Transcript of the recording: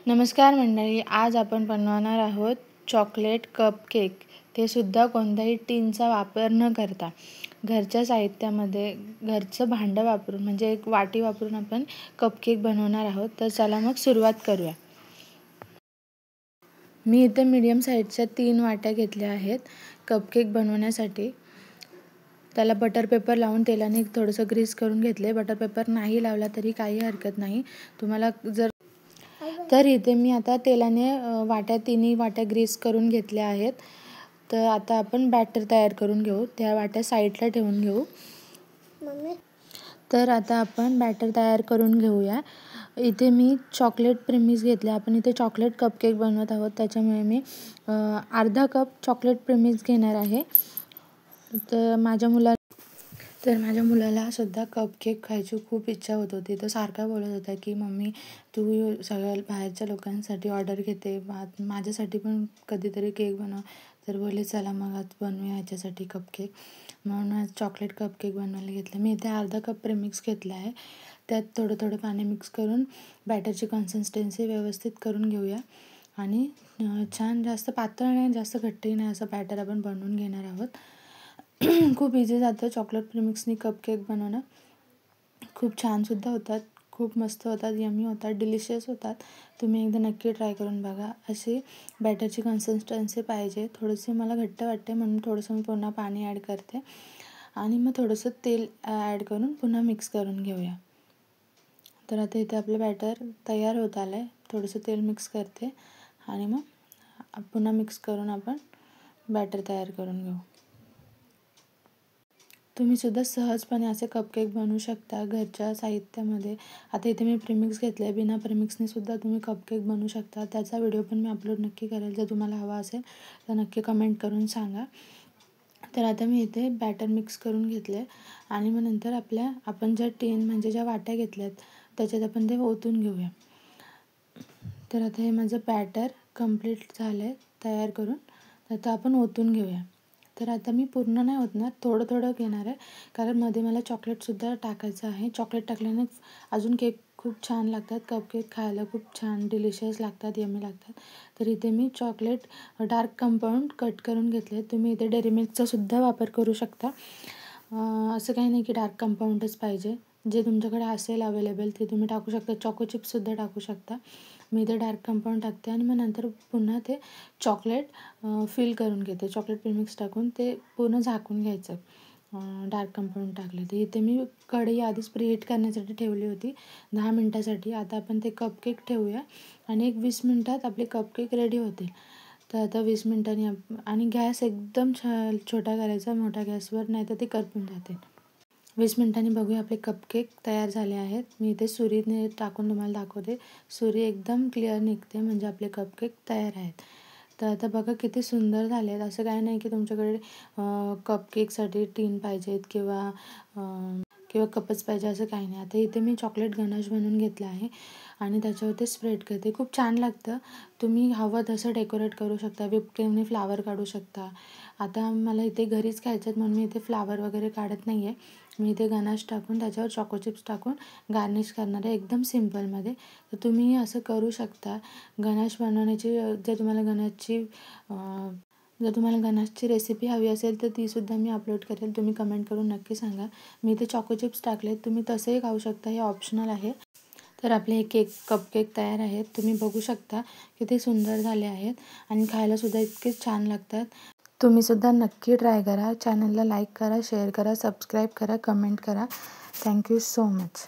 नमस्कार मंडळी, आज आपण बनवणार आहोत चॉकलेट कपकेक. ते सुद्धा कोणत्याही टीनचा वापर न करता घरच्या साहित्यामध्ये घरचं भांडं वापरून म्हणजे एक वाटी वापरून आपण कपकेक बनवणार आहोत. तर चला मग सुरुवात करूया. मी इथे मीडियम साईजच्या 3 वाट्या घेतल्या आहेत कपकेक बनवण्यासाठी. त्याला बटर पेपर लावून तेलाने थोडंसं ग्रीस करून घेतले. बटर पेपर नाही लावला तरी काही हरकत नाही. तुम्हाला जर तर इथे मी आता तेलाने तिन्ही वाट्या ग्रीस करून घेतल्या आहेत. तर आता आपण बॅटर तयार करून घेऊ. त्या वाट्या साईडला ठेवून घेऊ. तर आता आपण बॅटर तयार करून घेऊया. इथे मी चॉकलेट प्रेमिक्स घेतले. आपण इथे चॉकलेट कपकेक बनवत आहोत, त्याच्यामुळे मी अर्धा कप चॉकलेट प्रेमिक्स घेणार आहे. तर माझ्या मुलाला सुद्धा कपकेक खायची खूप इच्छा होत होती. तो सारखा बोलत होता की मम्मी तू सगळ्या बाहेरच्या लोकांसाठी ऑर्डर घेते, माझ्यासाठी पण कधीतरी केक बनव. तर बोलले चला मग आज बनवूया ह्याच्यासाठी कपकेक. म्हणून आज चॉकलेट कपकेक बनवायला घेतलं. मी इथे अर्धा कप प्रेमिक्स घेतला आहे. त्यात थोडं थोडं पाणी मिक्स करून बॅटरची कन्सिस्टन्सी व्यवस्थित करून घेऊया. आणि छान जास्त पातळ नाही जास्त घट्टही नाही असं बॅटर आपण बनवून घेणार आहोत. खूप इझी जातं चॉकलेट प्रेमिक्सनी कपकेक बनवणं. खूप छानसुद्धा होतात, खूप मस्त होतात, यमी होतात, डिलिशियस होतात. तुम्ही एकदा नक्की ट्राय करून बघा. अशी बॅटरची कन्सिस्टन्सी पाहिजे. थोडीशी मला घट्ट वाटते म्हणून थोडंसं मी पुन्हा पाणी ॲड करते आणि मग थोडंसं तेल ॲड करून पुन्हा मिक्स करून घेऊया. तर आता इथे आपलं बॅटर तयार होत आलं आहे. थोडंसं तेल मिक्स करते आणि मग पुन्हा मिक्स करून आपण बॅटर तयार करून घेऊ. तुम्हीसुद्धा सहजपणे असे कपकेक बनवू शकता घरच्या साहित्यामध्ये. आता इथे मी प्रेमिक्स घेतले आहे. बिना प्रेमिक्सनेसुद्धा तुम्ही कपकेक बनवू शकता. त्याचा व्हिडिओ पण मी अपलोड नक्की करेल. जर तुम्हाला हवा असेल तर नक्की कमेंट करून सांगा. तर आता मी इथे बॅटर मिक्स करून घेतले आणि मग नंतर आपण ज्या टीन म्हणजे ज्या वाट्या घेतल्यात त्याच्यात आपण ते ओतून घेऊया. तर आता हे माझं बॅटर कंप्लीट झालं आहे तयार करून. आता आपण ओतून घेऊया. तर आता मी पूर्ण नाही ओतणार, थोडं थोडं घेणार आहे, कारण मध्ये मला चॉकलेटसुद्धा टाकायचं आहे. चॉकलेट टाकल्याने अजून केक खूप छान लागतात. कपकेक खायला खूप छान डिलिशियस लागतात, यमी लागतात. तर इथे मी चॉकलेट डार्क कंपाऊंड कट करून घेतले. तुम्ही इथे डेअरी मिल्कचा सुद्धा वापर करू शकता. असं काही नाही की डार्क कंपाऊंडच पाहिजे. जे तुमच्याकडे असेल अवेलेबल ते तुम्ही टाकू शकता. चॉको चिप्ससुद्धा टाकू शकता. मी इथे डार्क कंपाऊंड टाकते आणि मग नंतर पुन्हा ते चॉकलेट फिल करून घेते. चॉकलेट प्रेमिक्स टाकून ते पूर्ण झाकून घ्यायचं. डार्क कंपाऊंड टाकले. तर इथे मी कढई आधीच प्रीहीट करण्यासाठी ठेवली होती 10 मिनटासाठी. आता आपण ते कपकेक ठेवूया आणि एक 20 मिनटात आपले कपकेक रेडी होतील. तर आता 20 मिनटांनी आणि गॅस एकदम छोटा करायचा, मोठ्या गॅसवर, नाही तर ते करपून जाते. 20 मिनटांनी बघूया आपले कपकेक तयार झाले आहेत. मी इथे सुरीने टाकून तुम्हाला दाखवते. सुरी एकदम क्लिअर निघते म्हणजे आपले कपकेक तयार आहेत. तर आता बघा किती सुंदर झाले आहेत. असं काही नाही की तुमच्याकडे कपकेकसाठी टीन पाहिजेत किंवा कपच पाहिजे असं काही नाही. आता इथे मी चॉकलेट गनाश बनवून घेतला आहे आणि त्याच्यावरती स्प्रेड करते. खूप छान लागतं. तुम्ही हवं तसं डेकोरेट करू शकता. क्रीमने फ्लावर काढू शकता. आता मला इथे घरीच खायचे आहेत म्हणून मी इथे फ्लावर वगैरे काढत नाही आहे. मी इथे गनाश टाकून त्याच्यावर चॉको चिप्स टाकून गार्निश करणार आहे एकदम सिम्पलमध्ये. तर तुम्ही असं करू शकता. गनाश बनवण्याची जर तुम्हाला गनाशची रेसिपी हवी असेल तर तीसुद्धा मी अपलोड करेल. तुम्ही कमेंट करून नक्की सांगा. मी इथे चॉको चिप्स टाकलेत. तुम्ही तसेही खाऊ शकता, हे ऑप्शनल आहे. तर आपले हे कपकेक तयार आहेत. तुम्ही बघू शकता किती सुंदर झाले आहेत आणि खायलासुद्धा इतकेच छान लागतात. तुम्हीसुद्धा नक्की ट्राय करा. चॅनलला लाईक करा, शेअर करा, सबस्क्राईब करा, कमेंट करा. Thank you so much.